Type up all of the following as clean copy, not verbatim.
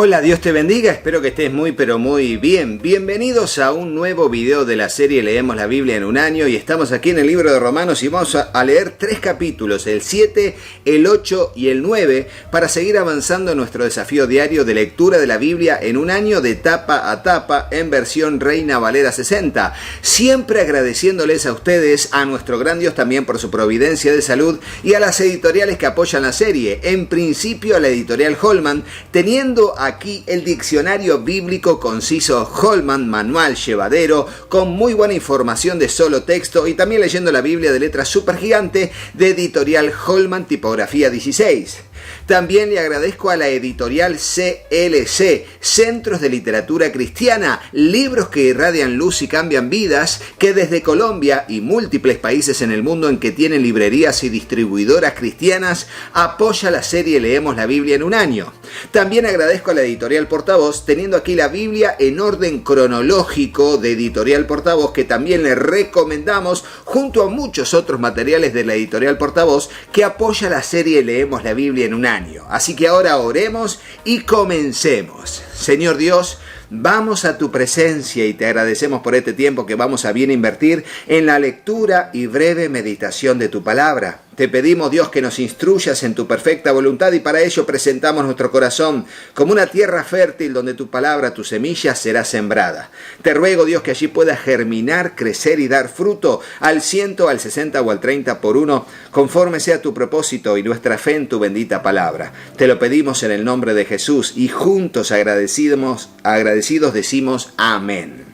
Hola, Dios te bendiga, espero que estés muy pero muy bien. Bienvenidos a un nuevo video de la serie Leemos la Biblia en un año y estamos aquí en el libro de Romanos y vamos a leer 3 capítulos, el 7, el 8 y el 9, para seguir avanzando en nuestro desafío diario de lectura de la Biblia en un año de tapa a tapa en versión Reina Valera 60. Siempre agradeciéndoles a ustedes, a nuestro gran Dios también por su providencia de salud y a las editoriales que apoyan la serie. En principio a la editorial Holman, teniendo aquí el diccionario bíblico conciso Holman, manual llevadero, con muy buena información de solo texto, y también leyendo la Biblia de letra super gigante de editorial Holman, tipografía 16. También le agradezco a la editorial CLC, Centros de Literatura Cristiana, libros que irradian luz y cambian vidas, que desde Colombia y múltiples países en el mundo en que tienen librerías y distribuidoras cristianas, apoya la serie Leemos la Biblia en un año. También agradezco a la editorial Portavoz, teniendo aquí la Biblia en orden cronológico de editorial Portavoz, que también le recomendamos, junto a muchos otros materiales de la editorial Portavoz, que apoya la serie Leemos la Biblia en un año. Así que ahora oremos y comencemos. Señor Dios, vamos a tu presencia y te agradecemos por este tiempo que vamos a bien invertir en la lectura y breve meditación de tu palabra. Te pedimos, Dios, que nos instruyas en tu perfecta voluntad y para ello presentamos nuestro corazón como una tierra fértil donde tu palabra, tu semilla, será sembrada. Te ruego, Dios, que allí pueda germinar, crecer y dar fruto al 100, al 60 o al 30 por uno, conforme sea tu propósito y nuestra fe en tu bendita palabra. Te lo pedimos en el nombre de Jesús y juntos agradecidos decimos amén.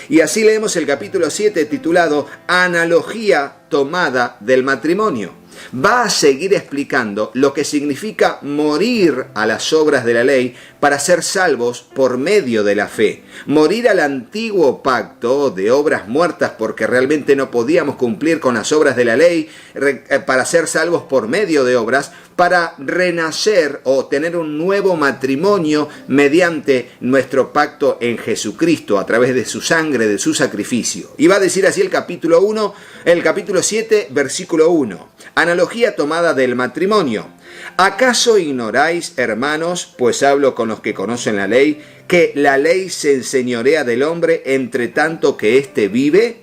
Y así leemos el capítulo 7 titulado Analogía tomada del matrimonio. Va a seguir explicando lo que significa morir a las obras de la ley para ser salvos por medio de la fe. Morir al antiguo pacto de obras muertas porque realmente no podíamos cumplir con las obras de la ley para ser salvos por medio de obras, para renacer o tener un nuevo matrimonio mediante nuestro pacto en Jesucristo a través de su sangre, de su sacrificio. Y va a decir así el capítulo 7, versículo 1. Analogía tomada del matrimonio. ¿Acaso ignoráis, hermanos, pues hablo con los que conocen la ley, que la ley se enseñorea del hombre entre tanto que éste vive?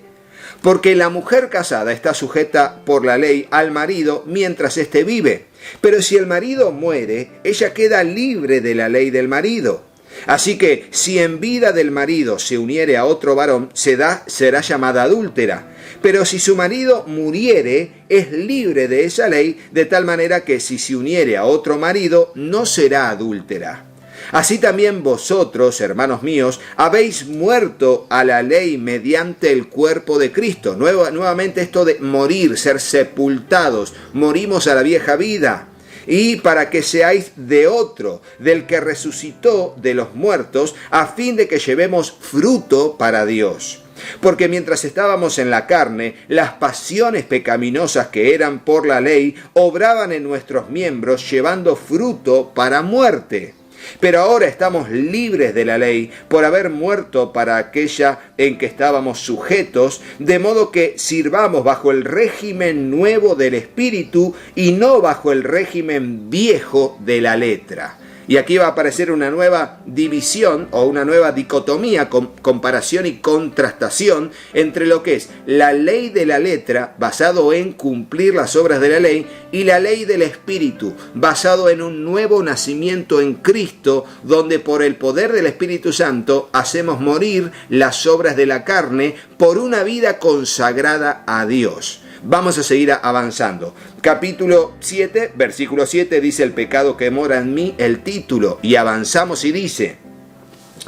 Porque la mujer casada está sujeta por la ley al marido mientras éste vive. Pero si el marido muere, ella queda libre de la ley del marido. Así que si en vida del marido se uniere a otro varón, será llamada adúltera. Pero si su marido muriere, es libre de esa ley, de tal manera que si se uniere a otro marido, no será adúltera. Así también vosotros, hermanos míos, habéis muerto a la ley mediante el cuerpo de Cristo. Nuevamente esto de morir, ser sepultados, morimos a la vieja vida. Y para que seáis de otro, del que resucitó de los muertos, a fin de que llevemos fruto para Dios. Porque mientras estábamos en la carne, las pasiones pecaminosas que eran por la ley obraban en nuestros miembros, llevando fruto para muerte. Pero ahora estamos libres de la ley por haber muerto para aquella en que estábamos sujetos, de modo que sirvamos bajo el régimen nuevo del Espíritu y no bajo el régimen viejo de la letra. Y aquí va a aparecer una nueva división o una nueva dicotomía, comparación y contrastación entre lo que es la ley de la letra, basado en cumplir las obras de la ley, y la ley del Espíritu, basado en un nuevo nacimiento en Cristo, donde por el poder del Espíritu Santo hacemos morir las obras de la carne por una vida consagrada a Dios. Vamos a seguir avanzando. Capítulo 7, versículo 7 dice: el pecado que mora en mí, el título. Y avanzamos y dice: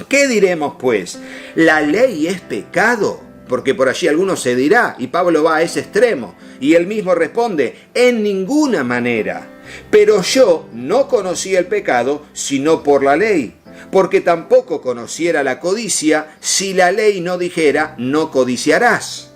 ¿qué diremos pues? ¿La ley es pecado? Porque por allí alguno se dirá, y Pablo va a ese extremo. Y él mismo responde: en ninguna manera. Pero yo no conocí el pecado sino por la ley. Porque tampoco conociera la codicia si la ley no dijera: no codiciarás.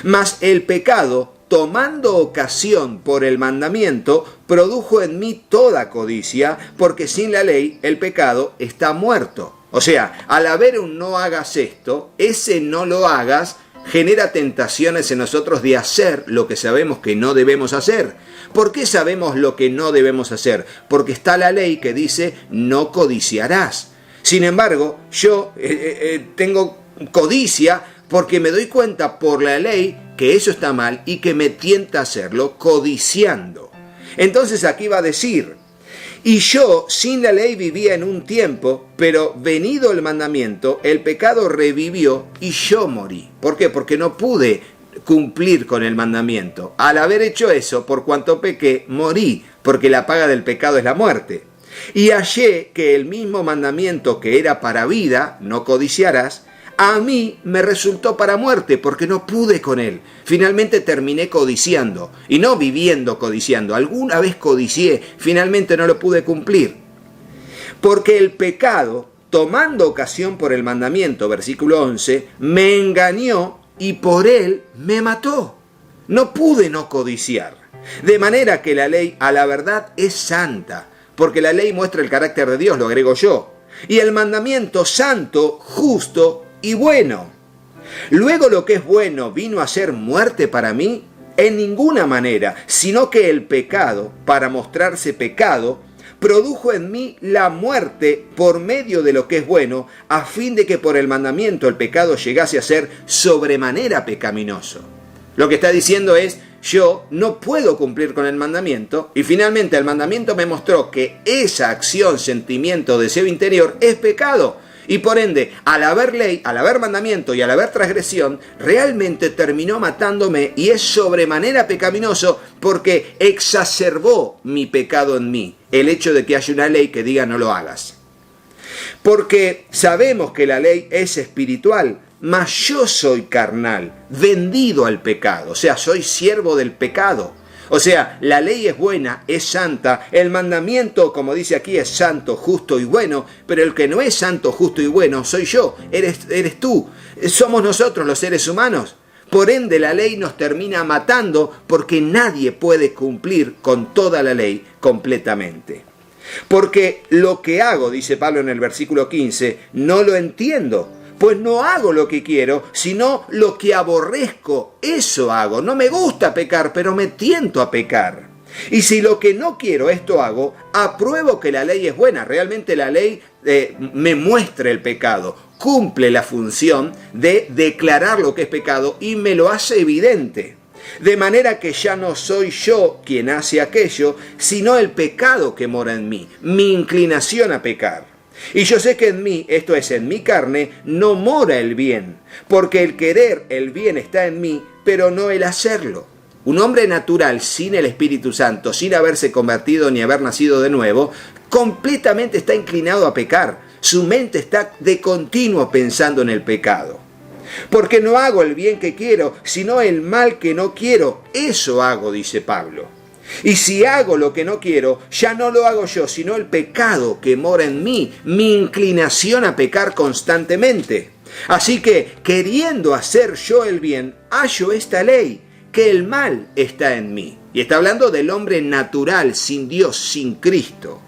Mas el pecado, tomando ocasión por el mandamiento, produjo en mí toda codicia, porque sin la ley el pecado está muerto. O sea, al haber un no hagas esto, ese no lo hagas genera tentaciones en nosotros de hacer lo que sabemos que no debemos hacer. ¿Por qué sabemos lo que no debemos hacer? Porque está la ley que dice no codiciarás. Sin embargo, yo tengo codicia porque me doy cuenta por la ley que eso está mal y que me tienta a hacerlo codiciando. Entonces aquí va a decir: y yo sin la ley vivía en un tiempo, pero venido el mandamiento, el pecado revivió y yo morí. ¿Por qué? Porque no pude cumplir con el mandamiento. Al haber hecho eso, por cuanto pequé, morí, porque la paga del pecado es la muerte. Y hallé que el mismo mandamiento que era para vida, no codiciarás, a mí me resultó para muerte, porque no pude con él. Finalmente terminé codiciando, y no viviendo codiciando. Alguna vez codicié, finalmente no lo pude cumplir. Porque el pecado, tomando ocasión por el mandamiento, versículo 11, me engañó y por él me mató. No pude no codiciar. De manera que la ley, a la verdad, es santa, porque la ley muestra el carácter de Dios, lo agrego yo. Y el mandamiento santo, justo y bueno. Luego lo que es bueno vino a ser muerte para mí, en ninguna manera, sino que el pecado, para mostrarse pecado, produjo en mí la muerte por medio de lo que es bueno, a fin de que por el mandamiento el pecado llegase a ser sobremanera pecaminoso. Lo que está diciendo es: yo no puedo cumplir con el mandamiento, y finalmente el mandamiento me mostró que esa acción, sentimiento, deseo interior es pecado. Y por ende, al haber ley, al haber mandamiento y al haber transgresión, realmente terminó matándome y es sobremanera pecaminoso porque exacerbó mi pecado en mí, el hecho de que haya una ley que diga no lo hagas. Porque sabemos que la ley es espiritual, mas yo soy carnal, vendido al pecado, o sea, soy siervo del pecado. O sea, la ley es buena, es santa, el mandamiento, como dice aquí, es santo, justo y bueno, pero el que no es santo, justo y bueno soy yo, eres tú, somos nosotros los seres humanos. Por ende, la ley nos termina matando porque nadie puede cumplir con toda la ley completamente. Porque lo que hago, dice Pablo en el versículo 15, no lo entiendo. Pues no hago lo que quiero, sino lo que aborrezco, eso hago. No me gusta pecar, pero me tiento a pecar. Y si lo que no quiero, esto hago, apruebo que la ley es buena. Realmente la ley me muestra el pecado, cumple la función de declarar lo que es pecado y me lo hace evidente. De manera que ya no soy yo quien hace aquello, sino el pecado que mora en mí, mi inclinación a pecar. Y yo sé que en mí, esto es, en mi carne, no mora el bien, porque el querer el bien está en mí, pero no el hacerlo. Un hombre natural, sin el Espíritu Santo, sin haberse convertido ni haber nacido de nuevo, completamente está inclinado a pecar. Su mente está de continuo pensando en el pecado. Porque no hago el bien que quiero, sino el mal que no quiero. Eso hago, dice Pablo. Y si hago lo que no quiero, ya no lo hago yo, sino el pecado que mora en mí, mi inclinación a pecar constantemente. Así que, queriendo hacer yo el bien, hallo esta ley, que el mal está en mí. Y está hablando del hombre natural, sin Dios, sin Cristo.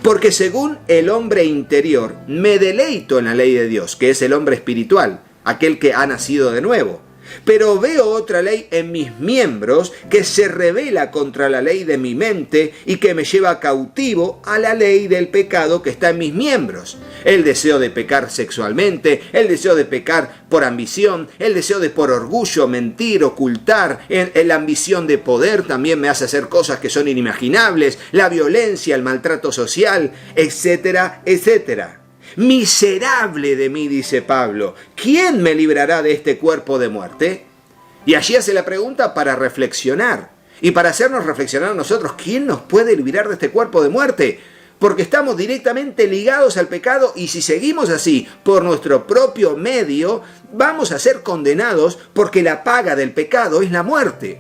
Porque según el hombre interior, me deleito en la ley de Dios, que es el hombre espiritual, aquel que ha nacido de nuevo. Pero veo otra ley en mis miembros que se rebela contra la ley de mi mente y que me lleva cautivo a la ley del pecado que está en mis miembros. El deseo de pecar sexualmente, el deseo de pecar por ambición, el deseo de por orgullo mentir, ocultar, la ambición de poder también me hace hacer cosas que son inimaginables, la violencia, el maltrato social, etcétera, etcétera. Miserable de mí, dice Pablo, ¿quién me librará de este cuerpo de muerte? Y allí hace la pregunta para reflexionar y para hacernos reflexionar a nosotros, ¿quién nos puede librar de este cuerpo de muerte? Porque estamos directamente ligados al pecado y si seguimos así por nuestro propio medio, vamos a ser condenados porque la paga del pecado es la muerte.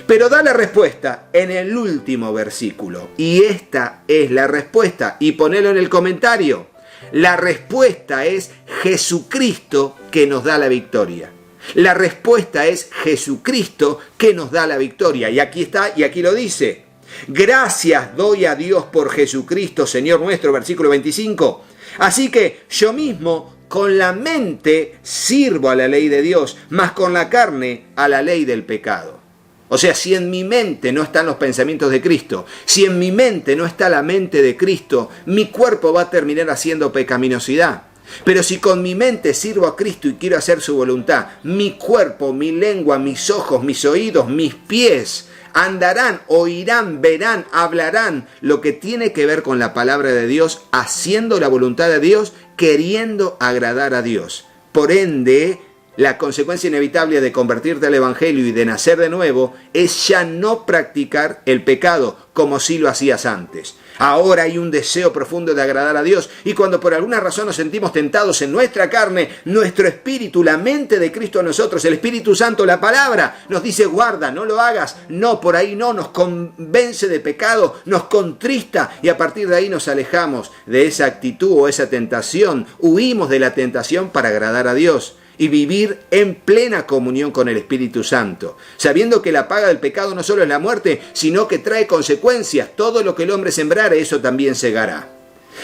Pero da la respuesta en el último versículo y esta es la respuesta y ponelo en el comentario. La respuesta es Jesucristo que nos da la victoria. La respuesta es Jesucristo que nos da la victoria. Y aquí está, y aquí lo dice. Gracias doy a Dios por Jesucristo, Señor nuestro, versículo 25. Así que yo mismo con la mente sirvo a la ley de Dios, mas con la carne a la ley del pecado. O sea, si en mi mente no están los pensamientos de Cristo, si en mi mente no está la mente de Cristo, mi cuerpo va a terminar haciendo pecaminosidad. Pero si con mi mente sirvo a Cristo y quiero hacer su voluntad, mi cuerpo, mi lengua, mis ojos, mis oídos, mis pies andarán, oirán, verán, hablarán lo que tiene que ver con la palabra de Dios, haciendo la voluntad de Dios, queriendo agradar a Dios. Por ende, la consecuencia inevitable de convertirte al Evangelio y de nacer de nuevo es ya no practicar el pecado como si lo hacías antes. Ahora hay un deseo profundo de agradar a Dios, y cuando por alguna razón nos sentimos tentados en nuestra carne, nuestro espíritu, la mente de Cristo en nosotros, el Espíritu Santo, la palabra, nos dice guarda, no lo hagas, no, por ahí no, nos convence de pecado, nos contrista, y a partir de ahí nos alejamos de esa actitud o esa tentación, huimos de la tentación para agradar a Dios y vivir en plena comunión con el Espíritu Santo, sabiendo que la paga del pecado no solo es la muerte, sino que trae consecuencias. Todo lo que el hombre sembrare, eso también segará.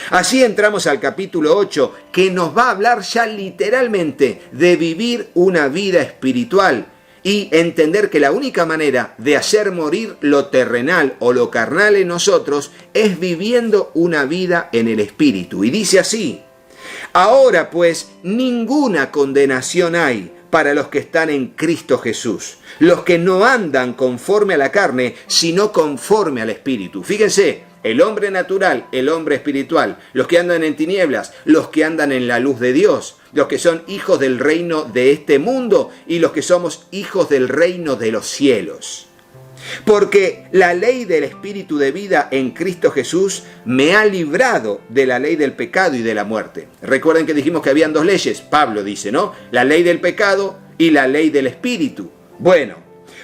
Así entramos al capítulo 8, que nos va a hablar ya literalmente de vivir una vida espiritual y entender que la única manera de hacer morir lo terrenal o lo carnal en nosotros es viviendo una vida en el Espíritu. Y dice así: ahora pues ninguna condenación hay para los que están en Cristo Jesús, los que no andan conforme a la carne, sino conforme al Espíritu. Fíjense, el hombre natural, el hombre espiritual, los que andan en tinieblas, los que andan en la luz de Dios, los que son hijos del reino de este mundo y los que somos hijos del reino de los cielos. Porque la ley del Espíritu de vida en Cristo Jesús me ha librado de la ley del pecado y de la muerte. Recuerden que dijimos que habían dos leyes, Pablo dice, ¿no? La ley del pecado y la ley del Espíritu. Bueno,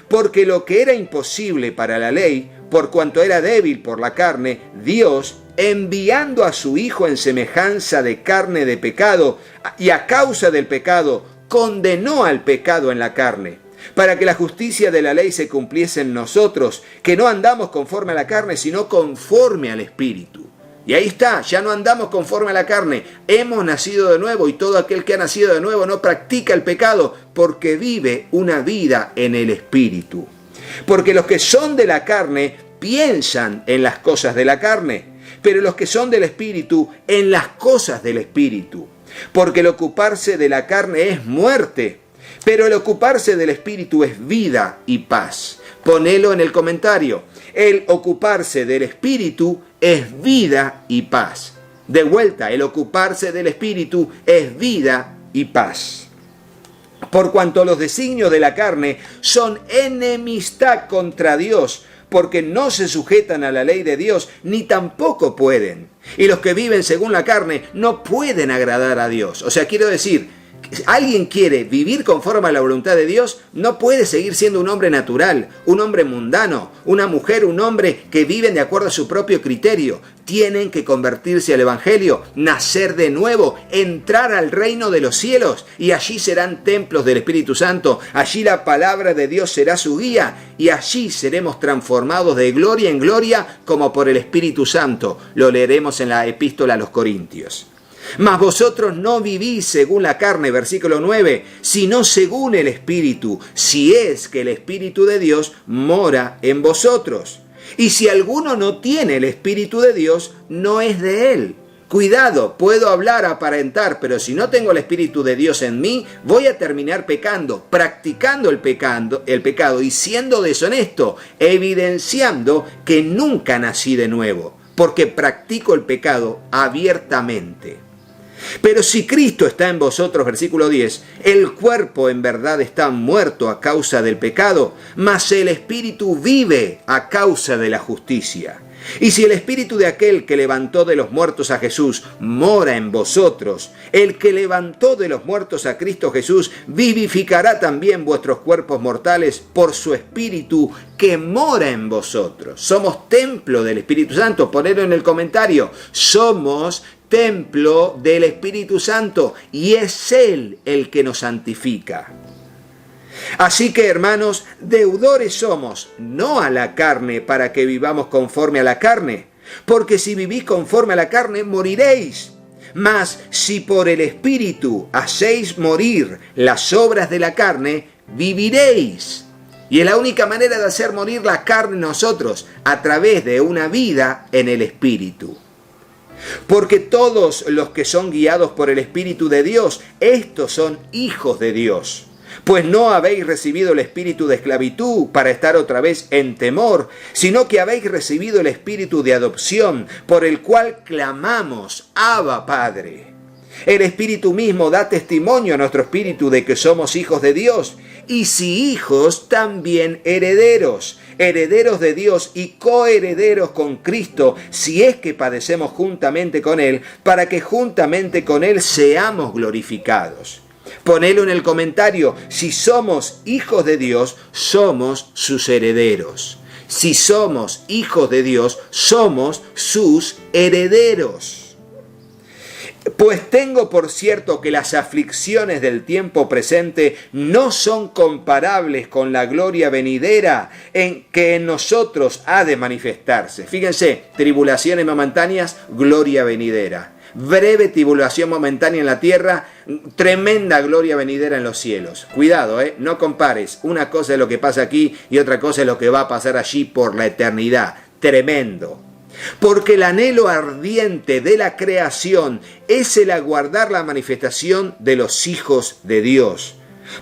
porque lo que era imposible para la ley, por cuanto era débil por la carne, Dios, enviando a su Hijo en semejanza de carne de pecado, y a causa del pecado, condenó al pecado en la carne, para que la justicia de la ley se cumpliese en nosotros, que no andamos conforme a la carne, sino conforme al Espíritu. Y ahí está, ya no andamos conforme a la carne, hemos nacido de nuevo, y todo aquel que ha nacido de nuevo no practica el pecado, porque vive una vida en el Espíritu. Porque los que son de la carne piensan en las cosas de la carne, pero los que son del Espíritu en las cosas del Espíritu. Porque el ocuparse de la carne es muerte, pero el ocuparse del Espíritu es vida y paz. Ponelo en el comentario. El ocuparse del Espíritu es vida y paz. De vuelta, el ocuparse del Espíritu es vida y paz. Por cuanto los designios de la carne son enemistad contra Dios, porque no se sujetan a la ley de Dios, ni tampoco pueden. Y los que viven según la carne no pueden agradar a Dios. O sea, quiero decir, alguien quiere vivir conforme a la voluntad de Dios, no puede seguir siendo un hombre natural, un hombre mundano, una mujer, un hombre que viven de acuerdo a su propio criterio. Tienen que convertirse al Evangelio, nacer de nuevo, entrar al reino de los cielos, y allí serán templos del Espíritu Santo, allí la palabra de Dios será su guía, y allí seremos transformados de gloria en gloria como por el Espíritu Santo. Lo leeremos en la epístola a los Corintios. Mas vosotros no vivís según la carne, versículo 9, sino según el Espíritu, si es que el Espíritu de Dios mora en vosotros. Y si alguno no tiene el Espíritu de Dios, no es de él. Cuidado, puedo hablar, aparentar, pero si no tengo el Espíritu de Dios en mí, voy a terminar pecando, practicando el pecado y siendo deshonesto, evidenciando que nunca nací de nuevo, porque practico el pecado abiertamente. Pero si Cristo está en vosotros, versículo 10, el cuerpo en verdad está muerto a causa del pecado, mas el Espíritu vive a causa de la justicia. Y si el Espíritu de aquel que levantó de los muertos a Jesús mora en vosotros, el que levantó de los muertos a Cristo Jesús vivificará también vuestros cuerpos mortales por su Espíritu que mora en vosotros. Somos templo del Espíritu Santo. Ponedlo en el comentario. Somos templo del Espíritu Santo y es Él el que nos santifica. Así que, hermanos, deudores somos, no a la carne, para que vivamos conforme a la carne. Porque si vivís conforme a la carne, moriréis. Mas si por el Espíritu hacéis morir las obras de la carne, viviréis. Y es la única manera de hacer morir la carne en nosotros, a través de una vida en el Espíritu. Porque todos los que son guiados por el Espíritu de Dios, estos son hijos de Dios. Pues no habéis recibido el espíritu de esclavitud para estar otra vez en temor, sino que habéis recibido el espíritu de adopción, por el cual clamamos, Abba, Padre. El Espíritu mismo da testimonio a nuestro espíritu de que somos hijos de Dios, y si hijos, también herederos, herederos de Dios y coherederos con Cristo, si es que padecemos juntamente con Él, para que juntamente con Él seamos glorificados. Ponelo en el comentario: si somos hijos de Dios, somos sus herederos. Si somos hijos de Dios, somos sus herederos. Pues tengo por cierto que las aflicciones del tiempo presente no son comparables con la gloria venidera que en nosotros ha de manifestarse. Fíjense, tribulaciones momentáneas, gloria venidera. Breve tribulación momentánea en la tierra, tremenda gloria venidera en los cielos. Cuidado, no compares. Una cosa es lo que pasa aquí y otra cosa es lo que va a pasar allí por la eternidad. Tremendo. Porque el anhelo ardiente de la creación es el aguardar la manifestación de los hijos de Dios.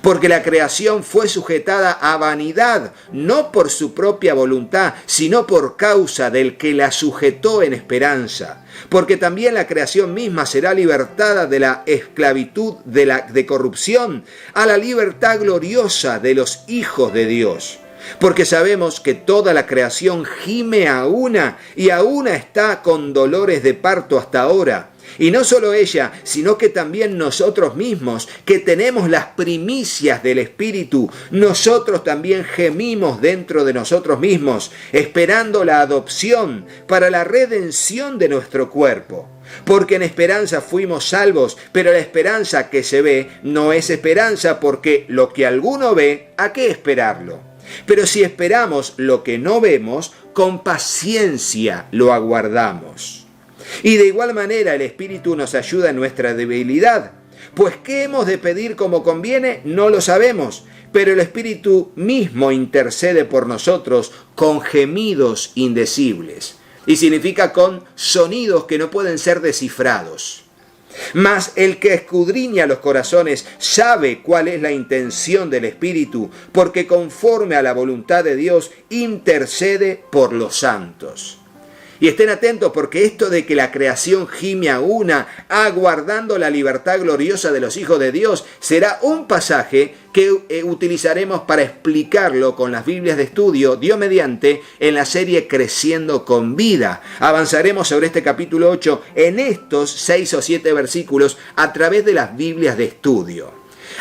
Porque la creación fue sujetada a vanidad, no por su propia voluntad, sino por causa del que la sujetó en esperanza. Porque también la creación misma será libertada de la esclavitud de corrupción a la libertad gloriosa de los hijos de Dios. Porque sabemos que toda la creación gime a una y a una está con dolores de parto hasta ahora. Y no solo ella, sino que también nosotros mismos, que tenemos las primicias del Espíritu, nosotros también gemimos dentro de nosotros mismos, esperando la adopción para la redención de nuestro cuerpo. Porque en esperanza fuimos salvos, pero la esperanza que se ve no es esperanza, porque lo que alguno ve, ¿a qué esperarlo? Pero si esperamos lo que no vemos, con paciencia lo aguardamos. Y de igual manera el Espíritu nos ayuda en nuestra debilidad. Pues ¿qué hemos de pedir como conviene? No lo sabemos, pero el Espíritu mismo intercede por nosotros con gemidos indecibles. Y significa con sonidos que no pueden ser descifrados. Mas el que escudriña los corazones sabe cuál es la intención del Espíritu, porque conforme a la voluntad de Dios intercede por los santos. Y estén atentos, porque esto de que la creación gime a una, aguardando la libertad gloriosa de los hijos de Dios, será un pasaje que utilizaremos para explicarlo con las Biblias de estudio, Dios mediante, en la serie Creciendo con Vida. Avanzaremos sobre este capítulo 8 en estos 6 o 7 versículos a través de las Biblias de estudio.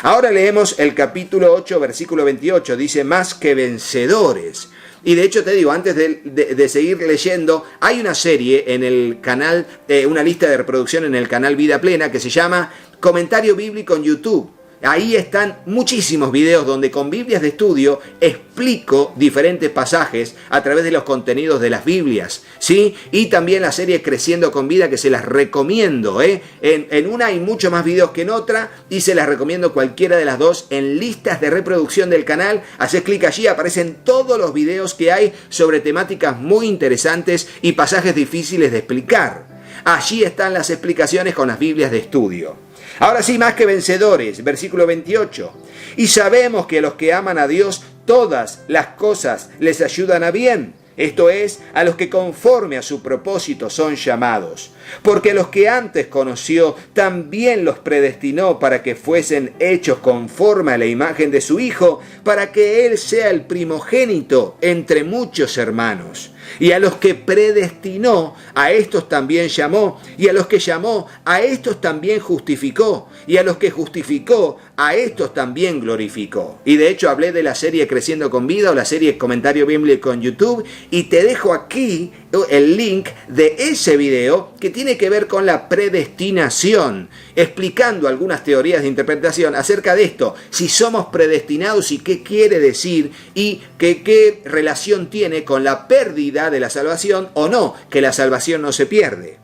Ahora leemos el capítulo 8, versículo 28, dice: más que vencedores. Y de hecho te digo, antes de seguir leyendo, hay una serie en el canal, una lista de reproducción en el canal Vida Plena que se llama Comentario Bíblico en YouTube. Ahí están muchísimos videos donde con Biblias de estudio explico diferentes pasajes a través de los contenidos de las Biblias, ¿sí? Y también la serie Creciendo con Vida, que se las recomiendo, En una hay mucho más videos que en otra y se las recomiendo cualquiera de las dos en listas de reproducción del canal. Haces clic allí, aparecen todos los videos que hay sobre temáticas muy interesantes y pasajes difíciles de explicar. Allí están las explicaciones con las Biblias de estudio. Ahora sí, más que vencedores, versículo 28. Y sabemos que a los que aman a Dios, todas las cosas les ayudan a bien. Esto es, a los que conforme a su propósito son llamados. Porque los que antes conoció, también los predestinó para que fuesen hechos conforme a la imagen de su Hijo, para que Él sea el primogénito entre muchos hermanos. Y a los que predestinó, a estos también llamó, y a los que llamó, a estos también justificó, y a los que justificó, a estos también glorificó. Y de hecho hablé de la serie Creciendo con Vida o la serie Comentario Bíblico en YouTube, y te dejo aquí el link de ese video que tiene que ver con la predestinación, explicando algunas teorías de interpretación acerca de esto, si somos predestinados y qué quiere decir y qué relación tiene con la pérdida de la salvación o no, que la salvación no se pierde.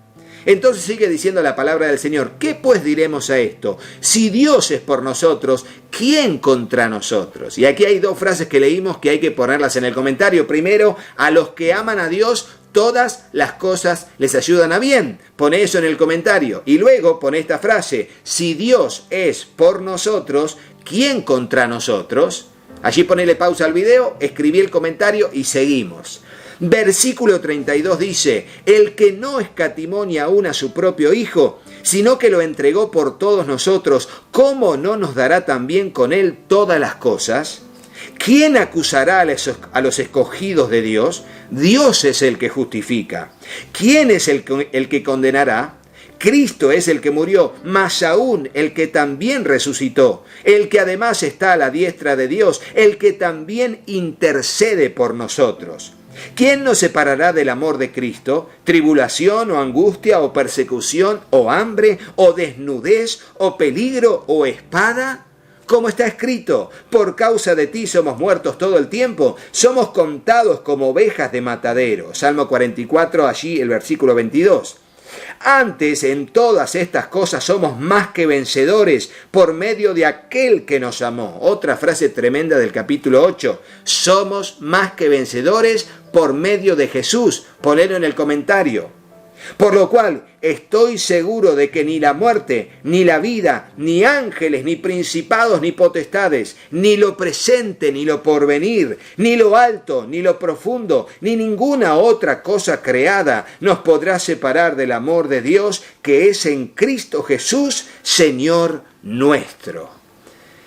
Entonces sigue diciendo la palabra del Señor, ¿qué pues diremos a esto? Si Dios es por nosotros, ¿quién contra nosotros? Y aquí hay dos frases que leímos que hay que ponerlas en el comentario. Primero, a los que aman a Dios, todas las cosas les ayudan a bien. Pone eso en el comentario. Y luego pone esta frase, si Dios es por nosotros, ¿quién contra nosotros? Allí ponele pausa al video, escribí el comentario y seguimos. Versículo 32 dice, el que no escatimó ni aún a su propio Hijo, sino que lo entregó por todos nosotros, ¿cómo no nos dará también con él todas las cosas? ¿Quién acusará a los escogidos de Dios? Dios es el que justifica. ¿Quién es el que condenará? Cristo es el que murió, más aún el que también resucitó, el que además está a la diestra de Dios, el que también intercede por nosotros. ¿Quién nos separará del amor de Cristo? ¿Tribulación o angustia o persecución o hambre o desnudez o peligro o espada? Como está escrito, por causa de ti somos muertos todo el tiempo, somos contados como ovejas de matadero. Salmo 44, allí el versículo 22. Antes, en todas estas cosas somos más que vencedores por medio de aquel que nos amó. Otra frase tremenda del capítulo 8. Somos más que vencedores por medio de Jesús. Ponelo en el comentario. Por lo cual estoy seguro de que ni la muerte, ni la vida, ni ángeles, ni principados, ni potestades, ni lo presente, ni lo porvenir, ni lo alto, ni lo profundo, ni ninguna otra cosa creada nos podrá separar del amor de Dios que es en Cristo Jesús, Señor nuestro.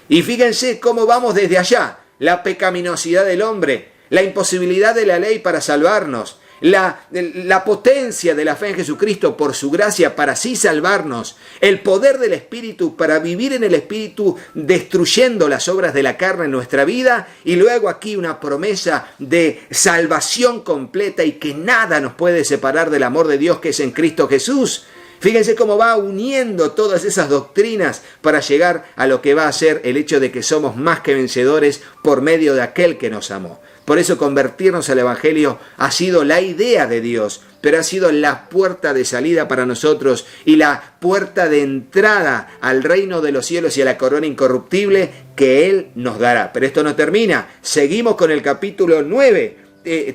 Y fíjense cómo vamos desde allá, la pecaminosidad del hombre, la imposibilidad de la ley para salvarnos, la potencia de la fe en Jesucristo por su gracia para así salvarnos, el poder del Espíritu para vivir en el Espíritu destruyendo las obras de la carne en nuestra vida, y luego aquí una promesa de salvación completa y que nada nos puede separar del amor de Dios que es en Cristo Jesús. Fíjense cómo va uniendo todas esas doctrinas para llegar a lo que va a ser el hecho de que somos más que vencedores por medio de aquel que nos amó. Por eso convertirnos al Evangelio ha sido la idea de Dios, pero ha sido la puerta de salida para nosotros y la puerta de entrada al reino de los cielos y a la corona incorruptible que Él nos dará. Pero esto no termina. Seguimos con el capítulo 9,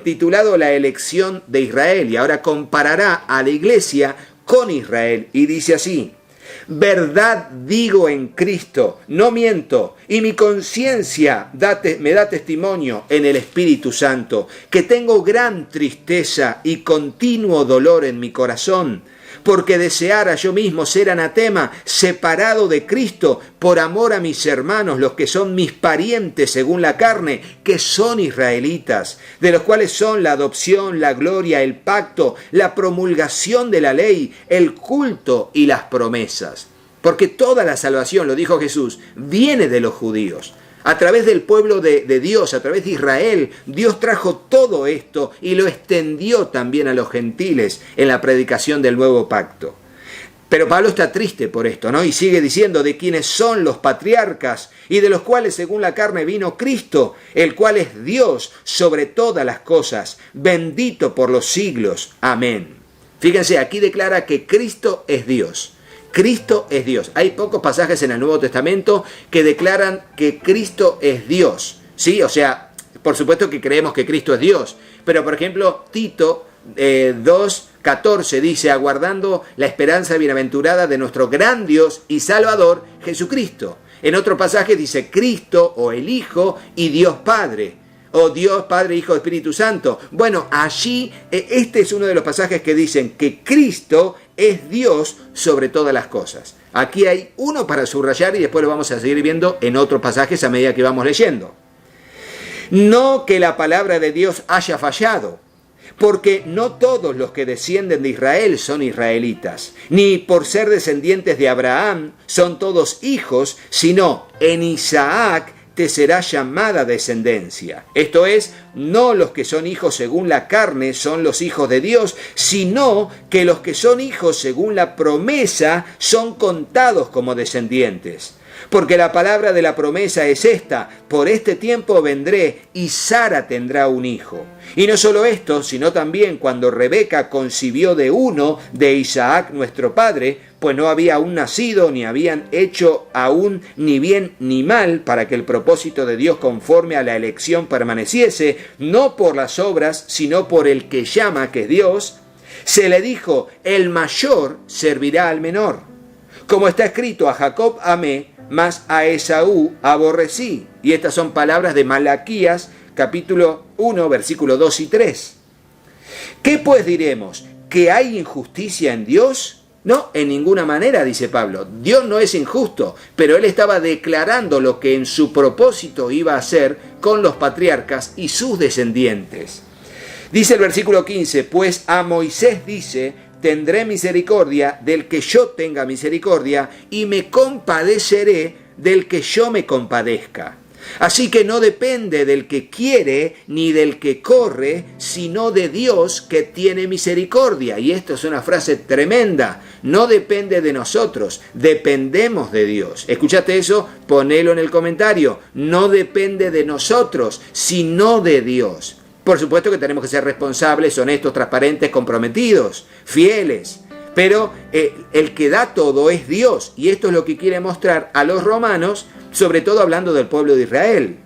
titulado La elección de Israel, y ahora comparará a la iglesia con Israel y dice así: verdad digo en Cristo, no miento, y mi conciencia me da testimonio en el Espíritu Santo, que tengo gran tristeza y continuo dolor en mi corazón, porque deseara yo mismo ser anatema, separado de Cristo, por amor a mis hermanos, los que son mis parientes según la carne, que son israelitas, de los cuales son la adopción, la gloria, el pacto, la promulgación de la ley, el culto y las promesas. Porque toda la salvación, lo dijo Jesús, viene de los judíos. A través del pueblo de Dios, a través de Israel, Dios trajo todo esto y lo extendió también a los gentiles en la predicación del nuevo pacto. Pero Pablo está triste por esto, ¿no? Y sigue diciendo de quienes son los patriarcas y de los cuales según la carne vino Cristo, el cual es Dios sobre todas las cosas, bendito por los siglos. Amén. Fíjense, aquí declara que Cristo es Dios. Cristo es Dios. Hay pocos pasajes en el Nuevo Testamento que declaran que Cristo es Dios. ¿Sí? O sea, por supuesto que creemos que Cristo es Dios. Pero, por ejemplo, Tito 2:14 dice, aguardando la esperanza bienaventurada de nuestro gran Dios y Salvador, Jesucristo. En otro pasaje dice Cristo o el Hijo y Dios Padre. O Dios, Padre, Hijo, Espíritu Santo. Bueno, allí, este es uno de los pasajes que dicen que Cristo es Dios sobre todas las cosas. Aquí hay uno para subrayar y después lo vamos a seguir viendo en otros pasajes a medida que vamos leyendo. No que la palabra de Dios haya fallado, porque no todos los que descienden de Israel son israelitas, ni por ser descendientes de Abraham son todos hijos, sino en Isaac te será llamada descendencia. Esto es, no los que son hijos según la carne son los hijos de Dios, sino que los que son hijos según la promesa son contados como descendientes. Porque la palabra de la promesa es esta: por este tiempo vendré y Sara tendrá un hijo. Y no solo esto, sino también cuando Rebeca concibió de uno, de Isaac nuestro padre, pues no había aún nacido, ni habían hecho aún ni bien ni mal, para que el propósito de Dios conforme a la elección permaneciese, no por las obras, sino por el que llama, que es Dios, se le dijo: el mayor servirá al menor. Como está escrito: a Jacob amé, mas a Esaú aborrecí. Y estas son palabras de Malaquías, capítulo 1, versículos 2 y 3. ¿Qué pues diremos? ¿Que hay injusticia en Dios? No, en ninguna manera, dice Pablo. Dios no es injusto, pero él estaba declarando lo que en su propósito iba a hacer con los patriarcas y sus descendientes. Dice el versículo 15: pues a Moisés dice: tendré misericordia del que yo tenga misericordia, y me compadeceré del que yo me compadezca. Así que no depende del que quiere ni del que corre, sino de Dios que tiene misericordia. Y esto es una frase tremenda. No depende de nosotros, dependemos de Dios. ¿Escuchaste eso? Ponelo en el comentario. No depende de nosotros, sino de Dios. Por supuesto que tenemos que ser responsables, honestos, transparentes, comprometidos, fieles. Pero el que da todo es Dios. Y esto es lo que quiere mostrar a los romanos, sobre todo hablando del pueblo de Israel.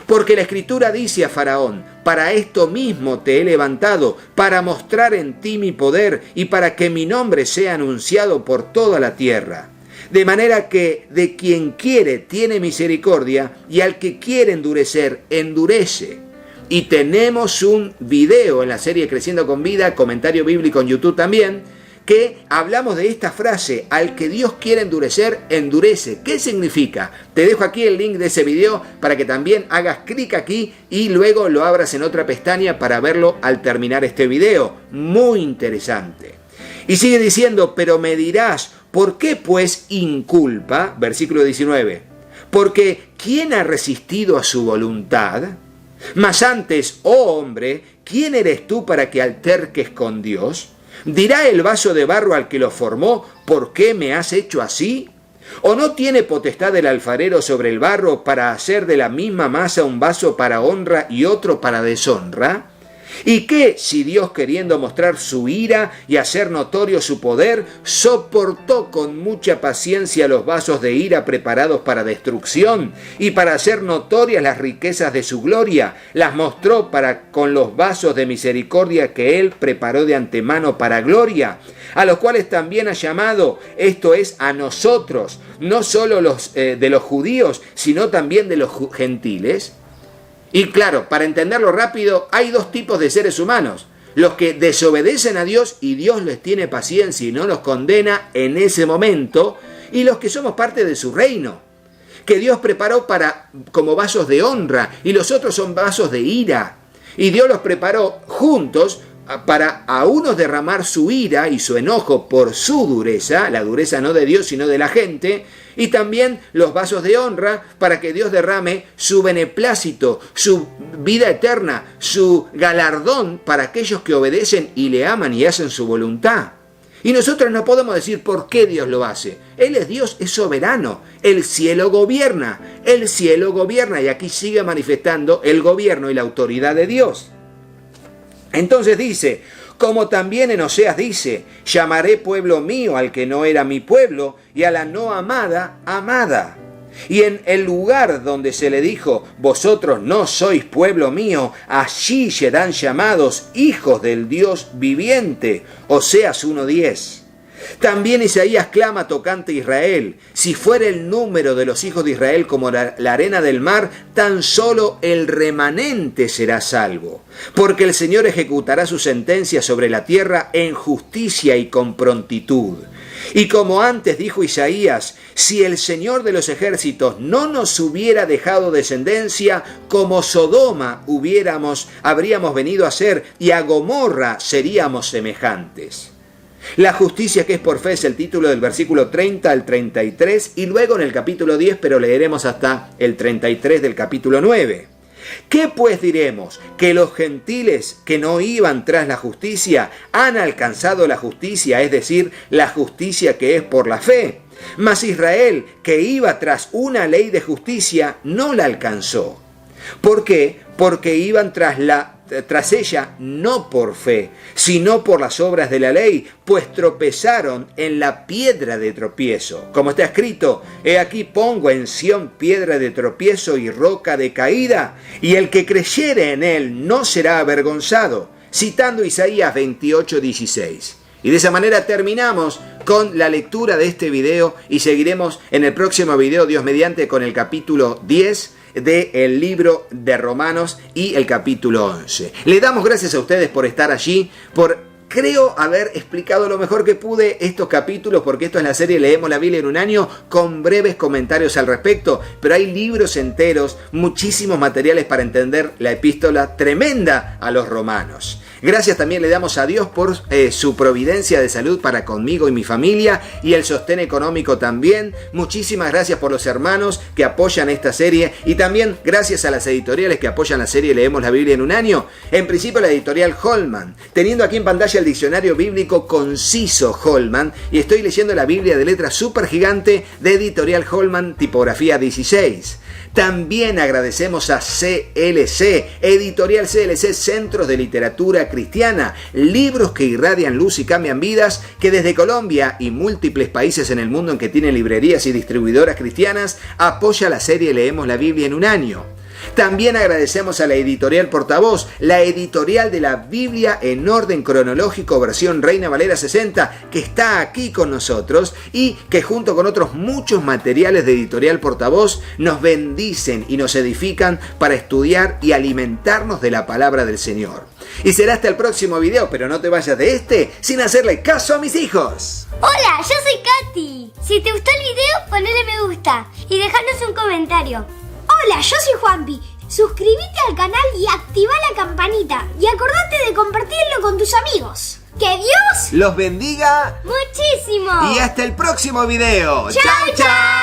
Porque la Escritura dice a Faraón: para esto mismo te he levantado, para mostrar en ti mi poder y para que mi nombre sea anunciado por toda la tierra. De manera que de quien quiere tiene misericordia, y al que quiere endurecer, endurece. Y tenemos un video en la serie Creciendo con Vida, comentario bíblico en YouTube también, que hablamos de esta frase: al que Dios quiere endurecer, endurece. ¿Qué significa? Te dejo aquí el link de ese video para que también hagas clic aquí y luego lo abras en otra pestaña para verlo al terminar este video. Muy interesante. Y sigue diciendo: pero me dirás, ¿por qué pues inculpa? Versículo 19. Porque ¿quién ha resistido a su voluntad? Mas antes, oh hombre, ¿quién eres tú para que alterques con Dios? ¿Dirá el vaso de barro al que lo formó: ¿por qué me has hecho así? ¿O no tiene potestad el alfarero sobre el barro para hacer de la misma masa un vaso para honra y otro para deshonra? ¿Y qué si Dios, queriendo mostrar su ira y hacer notorio su poder, soportó con mucha paciencia los vasos de ira preparados para destrucción, y para hacer notorias las riquezas de su gloria, las mostró con los vasos de misericordia que él preparó de antemano para gloria, a los cuales también ha llamado, esto es, a nosotros, no solo de los judíos, sino también de los gentiles? Y claro, para entenderlo rápido, hay dos tipos de seres humanos: los que desobedecen a Dios y Dios les tiene paciencia y no los condena en ese momento, y los que somos parte de su reino, que Dios preparó como vasos de honra, y los otros son vasos de ira. Y Dios los preparó juntos para a unos derramar su ira y su enojo por su dureza, la dureza no de Dios sino de la gente, y también los vasos de honra para que Dios derrame su beneplácito, su vida eterna, su galardón para aquellos que obedecen y le aman y hacen su voluntad. Y nosotros no podemos decir por qué Dios lo hace. Él es Dios, es soberano. El cielo gobierna y aquí sigue manifestando el gobierno y la autoridad de Dios. Entonces dice: como también en Oseas dice: llamaré pueblo mío al que no era mi pueblo, y a la no amada, amada. Y en el lugar donde se le dijo: vosotros no sois pueblo mío, allí serán llamados hijos del Dios viviente. Oseas 1:10. También Isaías clama tocante a Israel: si fuera el número de los hijos de Israel como la arena del mar, tan solo el remanente será salvo. Porque el Señor ejecutará su sentencia sobre la tierra en justicia y con prontitud. Y como antes dijo Isaías: si el Señor de los ejércitos no nos hubiera dejado descendencia, como Sodoma habríamos venido a ser, y a Gomorra seríamos semejantes. La justicia que es por fe es el título del versículo 30 al 33, y luego en el capítulo 10, pero leeremos hasta el 33 del capítulo 9. ¿Qué pues diremos? ¿Que los gentiles que no iban tras la justicia han alcanzado la justicia, es decir, la justicia que es por la fe? Mas Israel, que iba tras una ley de justicia, no la alcanzó. ¿Por qué? Porque iban tras ella no por fe, sino por las obras de la ley, pues tropezaron en la piedra de tropiezo. Como está escrito, he aquí pongo en Sión piedra de tropiezo y roca de caída, y el que creyere en él no será avergonzado. Citando Isaías 28:16. Y de esa manera terminamos con la lectura de este video y seguiremos en el próximo video, Dios mediante, con el capítulo 10 del libro de Romanos y el capítulo 11. Le damos gracias a ustedes por estar allí, creo haber explicado lo mejor que pude estos capítulos, porque esto es la serie Leemos la Biblia en un año, con breves comentarios al respecto, pero hay libros enteros, muchísimos materiales para entender la epístola tremenda a los romanos. Gracias también le damos a Dios por su providencia de salud para conmigo y mi familia y el sostén económico también. Muchísimas gracias por los hermanos que apoyan esta serie y también gracias a las editoriales que apoyan la serie Leemos la Biblia en un año. En principio la editorial Holman, teniendo aquí en pantalla el diccionario bíblico conciso Holman, y estoy leyendo la Biblia de letra súper gigante de editorial Holman, tipografía 16. También agradecemos a CLC, editorial CLC, Centros de Literatura Cristiana, libros que irradian luz y cambian vidas, que desde Colombia y múltiples países en el mundo en que tienen librerías y distribuidoras cristianas, apoya la serie Leemos la Biblia en un año. También agradecemos a la editorial Portavoz, la editorial de la Biblia en orden cronológico versión Reina Valera 60, que está aquí con nosotros y que junto con otros muchos materiales de editorial Portavoz nos bendicen y nos edifican para estudiar y alimentarnos de la palabra del Señor. Y será hasta el próximo video, pero no te vayas de este sin hacerle caso a mis hijos. Hola, yo soy Katy. Si te gustó el video, ponele me gusta y dejanos un comentario. Hola, yo soy Juanpi. Suscríbete al canal y activa la campanita. Y acordate de compartirlo con tus amigos. ¡Que Dios los bendiga muchísimo! Y hasta el próximo video. ¡Chao, chao!